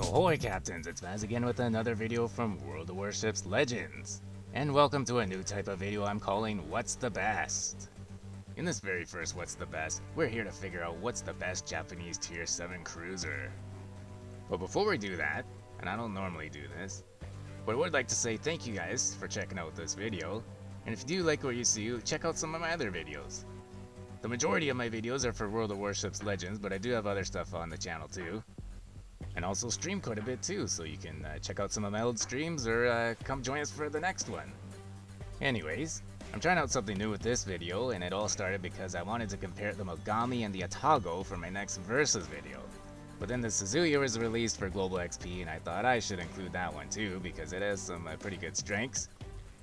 Ahoy Captains, it's Maz again with another video from World of Warships Legends. And welcome to a new type of video I'm calling What's the Best? In this very first What's the Best, we're here to figure out what's the best Japanese Tier 7 cruiser. But before we do that, and I don't normally do this, but I would like to say thank you guys for checking out this video, and if you do like what you see, check out some of my other videos. The majority of my videos are for World of Warships Legends, but I do have other stuff on the channel too. And also stream quite a bit too, so you can check out some of my old streams or come join us for the next one. Anyways, I'm trying out something new with this video, and it all started because I wanted to compare the Mogami and the Atago for my next Versus video. But then the Suzuya was released for Global XP, and I thought I should include that one too, because it has some pretty good strengths.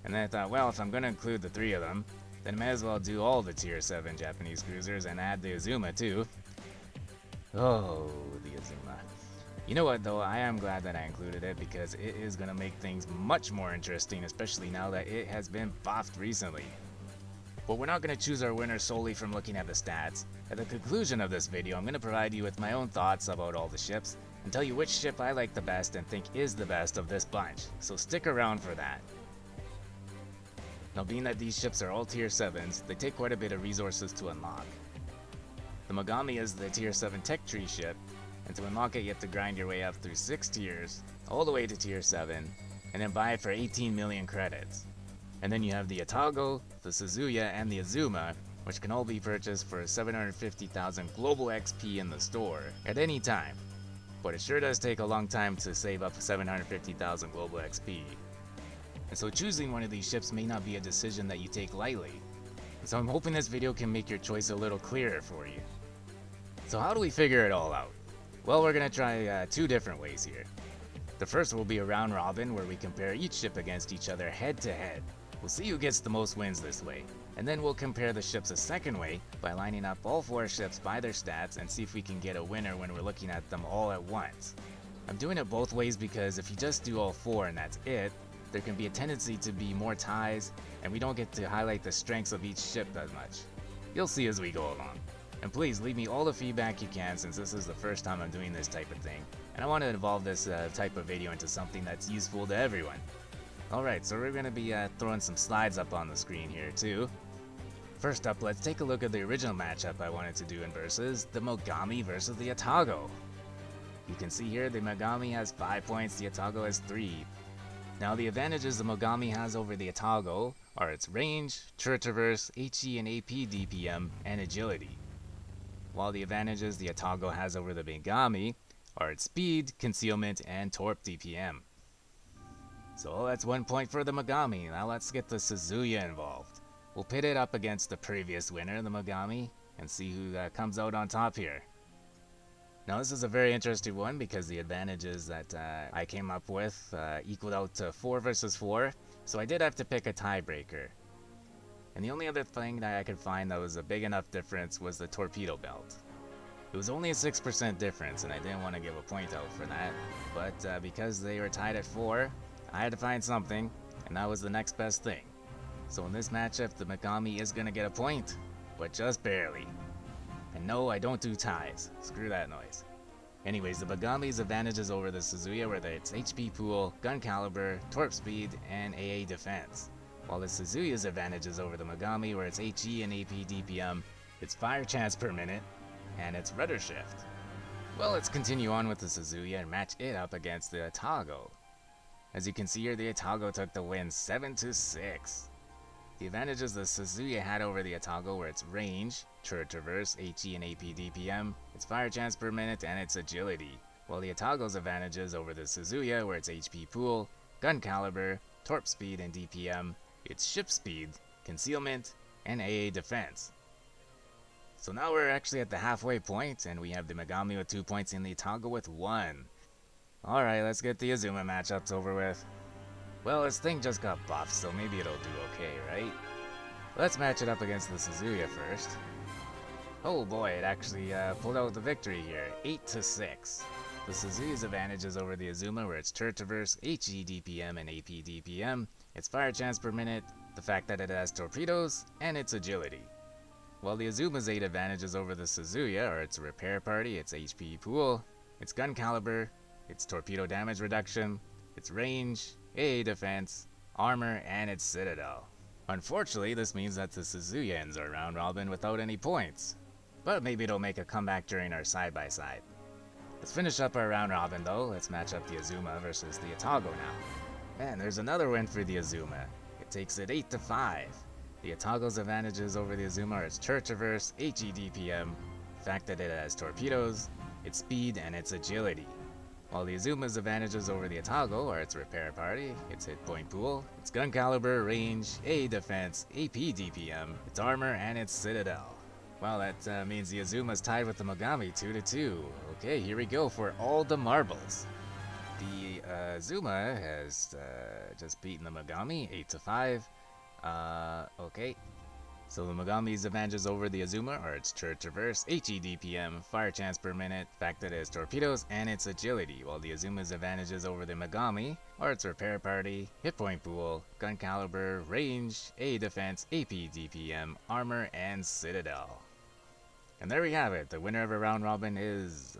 And then I thought, well, if I'm going to include the three of them, then I may as well do all the Tier 7 Japanese cruisers and add the Azuma too. Oh, the Azuma. You know what though, I am glad that I included it because it is going to make things much more interesting, especially now that it has been buffed recently. But we're not going to choose our winner solely from looking at the stats. At the conclusion of this video, I'm going to provide you with my own thoughts about all the ships and tell you which ship I like the best and think is the best of this bunch, so stick around for that. Now, being that these ships are all Tier 7s, they take quite a bit of resources to unlock. The Mogami is the Tier 7 tech tree ship, and to unlock it you have to grind your way up through 6 tiers, all the way to Tier 7, and then buy it for 18 million credits. And then you have the Atago, the Suzuya, and the Azuma, which can all be purchased for 750,000 global XP in the store at any time. But it sure does take a long time to save up 750,000 global XP. And so choosing one of these ships may not be a decision that you take lightly. So I'm hoping this video can make your choice a little clearer for you. So how do we figure it all out? Well, we're going to try two different ways here. The first will be a round robin where we compare each ship against each other head to head. We'll see who gets the most wins this way. And then we'll compare the ships a second way by lining up all 4 ships by their stats and see if we can get a winner when we're looking at them all at once. I'm doing it both ways because if you just do all 4 and that's it, there can be a tendency to be more ties and we don't get to highlight the strengths of each ship as much. You'll see as we go along. And please leave me all the feedback you can since this is the first time I'm doing this type of thing. And I want to evolve this type of video into something that's useful to everyone. Alright, so we're going to be throwing some slides up on the screen here too. First up, let's take a look at the original matchup I wanted to do in Versus, the Mogami versus the Atago. You can see here the Mogami has 5 points, the Atago has 3. Now the advantages the Mogami has over the Atago are its range, turret traverse, HE and AP DPM, and agility. While the advantages the Atago has over the Mogami are its speed, concealment, and torp DPM. So that's 1 point for the Mogami. Now let's get the Suzuya involved. We'll pit it up against the previous winner, the Mogami, and see who comes out on top here. Now this is a very interesting one because the advantages that I came up with equaled out to 4 versus 4, so I did have to pick a tiebreaker. And the only other thing that I could find that was a big enough difference was the Torpedo Belt. It was only a 6% difference and I didn't want to give a point out for that, but because they were tied at 4, I had to find something, and that was the next best thing. So in this matchup, the Mogami is going to get a point, but just barely. And no, I don't do ties. Screw that noise. Anyways, the Mogami's advantages over the Suzuya were its HP pool, gun caliber, torp speed, and AA defense. While the Suzuya's advantages over the Mogami were its HE and AP DPM, its fire chance per minute, and its Rudder Shift. Well, let's continue on with the Suzuya and match it up against the Atago. As you can see here, the Atago took the win 7-6. The advantages the Suzuya had over the Atago were its range, turret traverse, HE and AP DPM, its fire chance per minute, and its agility. While the Atago's advantages over the Suzuya were its HP pool, gun caliber, torp speed and DPM, its ship speed, concealment, and AA defense. So now we're actually at the halfway point, and we have the Mogami with 2 points and the Atago with 1. Alright, let's get the Azuma matchups over with. Well, this thing just got buffed, so maybe it'll do okay, right? Let's match it up against the Suzuya first. Oh boy, it actually pulled out the victory here, 8-6. The Suzuya's advantages over the Azuma were its turret traverse, HE DPM and AP DPM, its fire chance per minute, the fact that it has torpedoes, and its agility. While the Azuma's 8 advantages over the Suzuya are its repair party, its HP pool, its gun caliber, its torpedo damage reduction, its range, AA defense, armor, and its citadel. Unfortunately, this means that the Suzuya ends our round robin without any points, but maybe it'll make a comeback during our side-by-side. Let's finish up our round robin though. Let's match up the Azuma versus the Atago now. Man, there's another win for the Azuma. It takes it 8-5. The Atago's advantages over the Azuma are its turret traverse, HE DPM, the fact that it has torpedoes, its speed, and its agility. While the Azuma's advantages over the Otago are its repair party, its hit point pool, its gun caliber, range, AA defense, AP DPM, its armor, and its citadel. Well, that means the Azuma's tied with the Mogami 2-2. Okay, here we go for all the marbles. The Azuma has just beaten the Mogami 8-5. Okay. So the Mogami's advantages over the Azuma are its turret traverse, HE DPM, fire chance per minute, fact that it has torpedoes, and its agility, while the Azuma's advantages over the Mogami are its repair party, hit point pool, gun caliber, range, AA defense, AP DPM, armor, and citadel. And there we have it. The winner of a round robin is,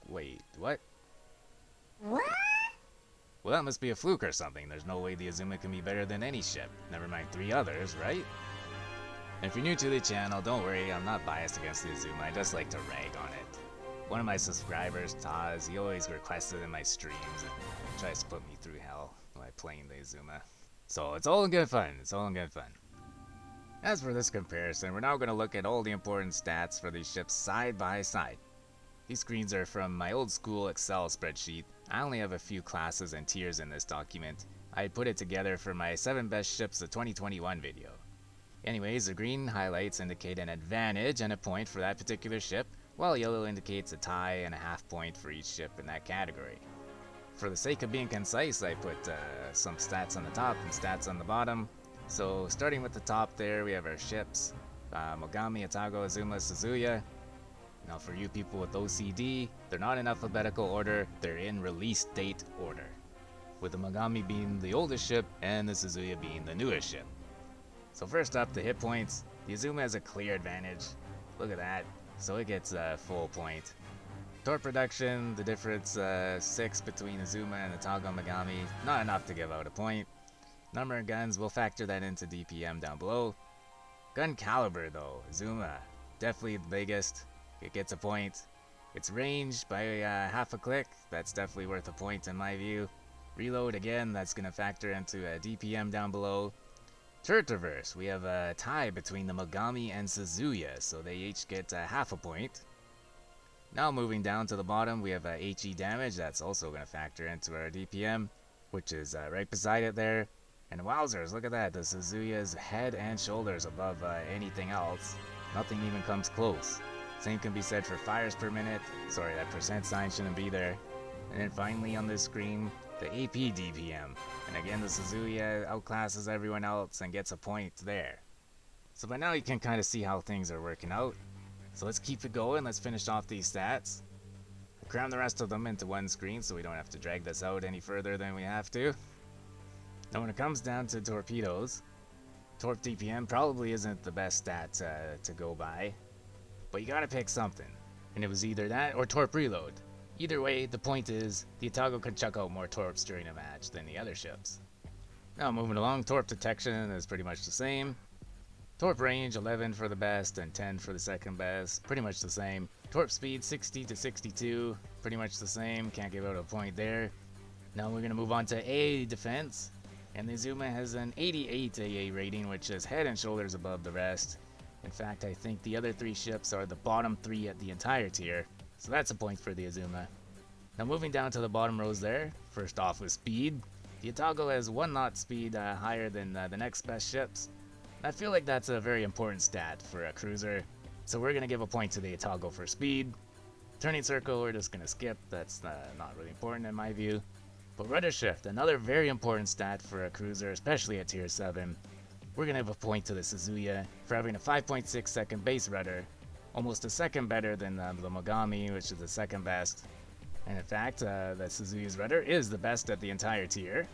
wait, what? What? Well, that must be a fluke or something. There's no way the Azuma can be better than any ship. Never mind 3 others, right? And if you're new to the channel, don't worry, I'm not biased against the Azuma, I just like to rag on it. One of my subscribers, Taz, he always requests it in my streams and tries to put me through hell by playing the Azuma. So it's all in good fun, it's all in good fun. As for this comparison, we're now going to look at all the important stats for these ships side by side. These screens are from my old school Excel spreadsheet. I only have a few classes and tiers in this document. I put it together for my 7 best ships of 2021 video. Anyways, the green highlights indicate an advantage and a point for that particular ship, while yellow indicates a tie and a half point for each ship in that category. For the sake of being concise, I put some stats on the top and stats on the bottom. So starting with the top there, we have our ships, Mogami, Atago, Azuma, Suzuya. Now for you people with OCD, they're not in alphabetical order, they're in release date order, with the Mogami being the oldest ship and the Suzuya being the newest ship. So first up, the hit points. The Azuma has a clear advantage. Look at that. So it gets a full point. Torp production, the difference 6 between Azuma and Atago Mogami, not enough to give out a point. Number of guns, we'll factor that into DPM down below. Gun caliber though, Azuma, definitely the biggest. It gets a point. Its range by half a click, that's definitely worth a point in my view. Reload again, that's going to factor into a DPM down below. Turret traverse, we have a tie between the Mogami and Suzuya, so they each get half a point. Now moving down to the bottom, we have HE damage, that's also going to factor into our DPM, which is right beside it there. And wowzers, look at that, the Suzuya's head and shoulders above anything else. Nothing even comes close. Same can be said for fires per minute. Sorry, that percent sign shouldn't be there. And then finally on this screen, the AP DPM. And again, the Suzuya outclasses everyone else and gets a point there. So by now you can kind of see how things are working out. So let's keep it going, let's finish off these stats. I'll cram the rest of them into one screen so we don't have to drag this out any further than we have to. Now when it comes down to torpedoes, Torp DPM probably isn't the best stat to go by. But you gotta pick something. And it was either that or Torp reload. Either way, the point is, the Otago can chuck out more Torps during a match than the other ships. Now moving along, Torp detection is pretty much the same. Torp range 11 for the best and 10 for the second best, pretty much the same. Torp speed 60 to 62, pretty much the same, can't give out a point there. Now we're gonna move on to AA defense. And the Azuma has an 88 AA rating, which is head and shoulders above the rest. In fact, I think the other 3 ships are the bottom 3 at the entire tier. So that's a point for the Azuma. Now moving down to the bottom rows there, first off with speed. The Otago has 1 knot speed higher than the next best ships. I feel like that's a very important stat for a cruiser. So we're going to give a point to the Otago for speed. Turning circle, we're just going to skip. That's not really important in my view. But Rudder Shift, another very important stat for a cruiser, especially at tier 7. We're going to give a point to the Suzuya for having a 5.6 second base rudder, almost a second better than the Mogami, which is the second best. And in fact, the Suzuya's rudder is the best at the entire tier.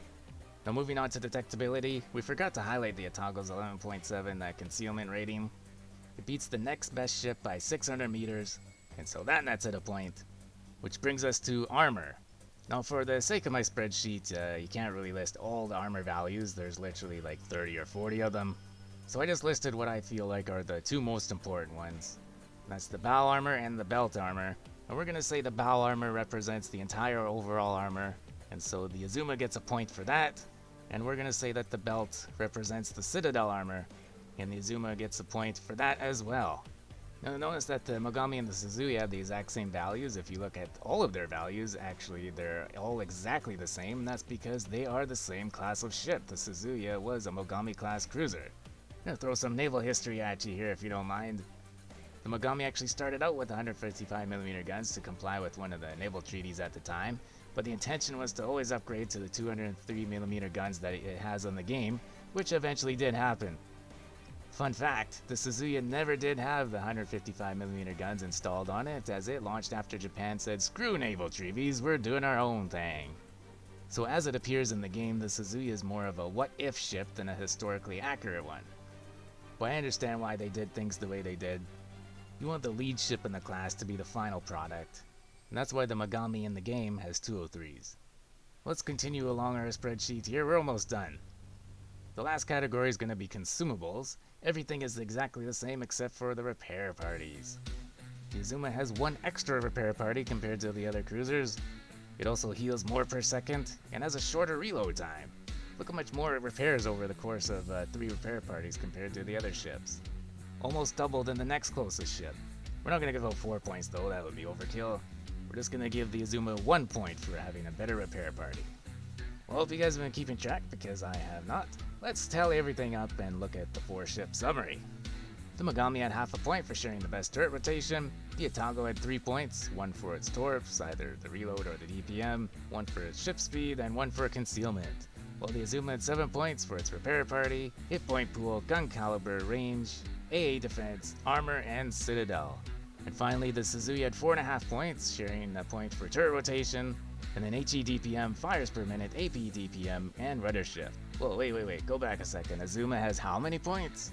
Now moving on to detectability, we forgot to highlight the Otago's 11.7 concealment rating. It beats the next best ship by 600 meters, and so that nets at a point. Which brings us to armor. Now for the sake of my spreadsheet, you can't really list all the armor values, there's literally like 30 or 40 of them. So I just listed what I feel like are the two most important ones. That's the bow armor and the belt armor. And we're gonna say the bow armor represents the entire overall armor, and so the Azuma gets a point for that. And we're gonna say that the belt represents the Citadel armor, and the Azuma gets a point for that as well. Now notice that the Mogami and the Suzuya have the exact same values. If you look at all of their values, actually they're all exactly the same, and that's because they are the same class of ship. The Suzuya was a Mogami class cruiser. I'm gonna throw some naval history at you here if you don't mind. The Mogami actually started out with 155mm guns to comply with one of the naval treaties at the time, but the intention was to always upgrade to the 203mm guns that it has on the game, which eventually did happen. Fun fact, the Suzuya never did have the 155mm guns installed on it, as it launched after Japan said, "Screw naval treaties, we're doing our own thing." So as it appears in the game, the Suzuya is more of a what-if ship than a historically accurate one. But I understand why they did things the way they did. You want the lead ship in the class to be the final product, and that's why the Mogami in the game has 203s. Let's continue along our spreadsheet here, we're almost done. The last category is going to be consumables. Everything is exactly the same except for the repair parties. The Azuma has one extra repair party compared to the other cruisers. It also heals more per second, and has a shorter reload time. Look how much more it repairs over the course of 3 repair parties compared to the other ships. Almost double than the next closest ship. We're not going to give out 4 points though, that would be overkill. We're just going to give the Azuma 1 point for having a better repair party. Well, hope you guys have been keeping track because I have not. Let's tally everything up and look at the 4-ship summary. The Mogami had half a point for sharing the best turret rotation. The Atago had 3 points, 1 for its torps, either the reload or the DPM, 1 for its ship speed, and 1 for concealment. While the Azuma had 7 points for its repair party, hit point pool, gun caliber, range, AA defense, armor, and citadel. And finally, the Suzuya had 4.5 points, sharing a point for turret rotation, and then HE DPM, fires per minute, AP DPM, and Rudder Shift. Whoa, wait, go back a second. Azuma has how many points?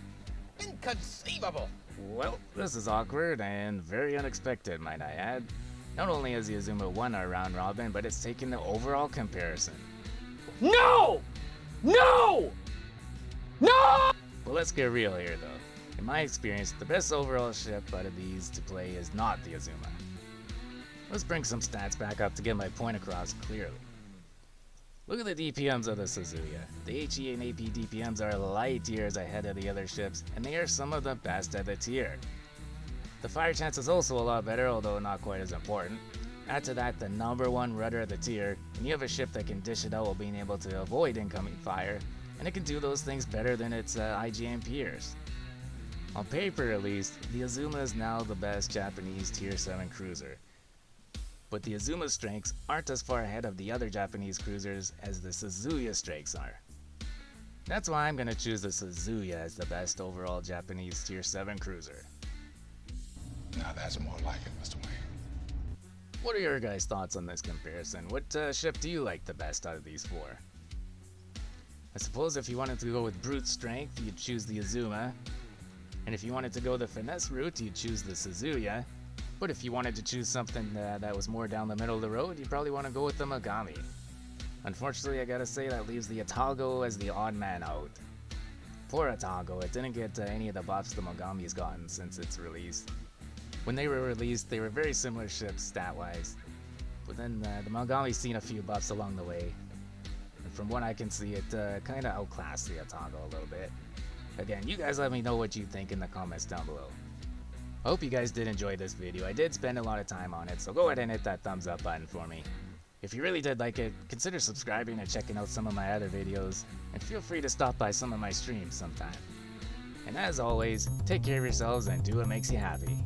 Inconceivable! Well, this is awkward and very unexpected, might I add. Not only has the Azuma won our round robin, but it's taken the overall comparison. No! No! No! Well, let's get real here though. In my experience, the best overall ship out of these to play is not the Azuma. Let's bring some stats back up to get my point across clearly. Look at the DPMs of the Suzuya. The HE and AP DPMs are light years ahead of the other ships, and they are some of the best at the tier. The fire chance is also a lot better, although not quite as important. Add to that the #1 rudder of the tier, and you have a ship that can dish it out while being able to avoid incoming fire, and it can do those things better than its IJN peers. On paper at least, the Azuma is now the best Japanese Tier 7 cruiser. But the Azuma's strengths aren't as far ahead of the other Japanese cruisers as the Suzuya strengths are. That's why I'm going to choose the Suzuya as the best overall Japanese Tier 7 cruiser. Now that's more like it, Mr. Wayne. What are your guys' thoughts on this comparison? What ship do you like the best out of these 4? I suppose if you wanted to go with brute strength, you'd choose the Azuma. And if you wanted to go the finesse route, you'd choose the Suzuya. But if you wanted to choose something that was more down the middle of the road, you'd probably want to go with the Mogami. Unfortunately, I gotta say that leaves the Otago as the odd man out. Poor Otago, it didn't get any of the buffs the Mogami's gotten since its release. When they were released, they were very similar ships stat-wise. But then the Mogami's seen a few buffs along the way. And from what I can see, it kinda outclassed the Otago a little bit. Again, you guys let me know what you think in the comments down below. I hope you guys did enjoy this video. I did spend a lot of time on it, so go ahead and hit that thumbs up button for me. If you really did like it, consider subscribing and checking out some of my other videos, and feel free to stop by some of my streams sometime. And as always, take care of yourselves and do what makes you happy.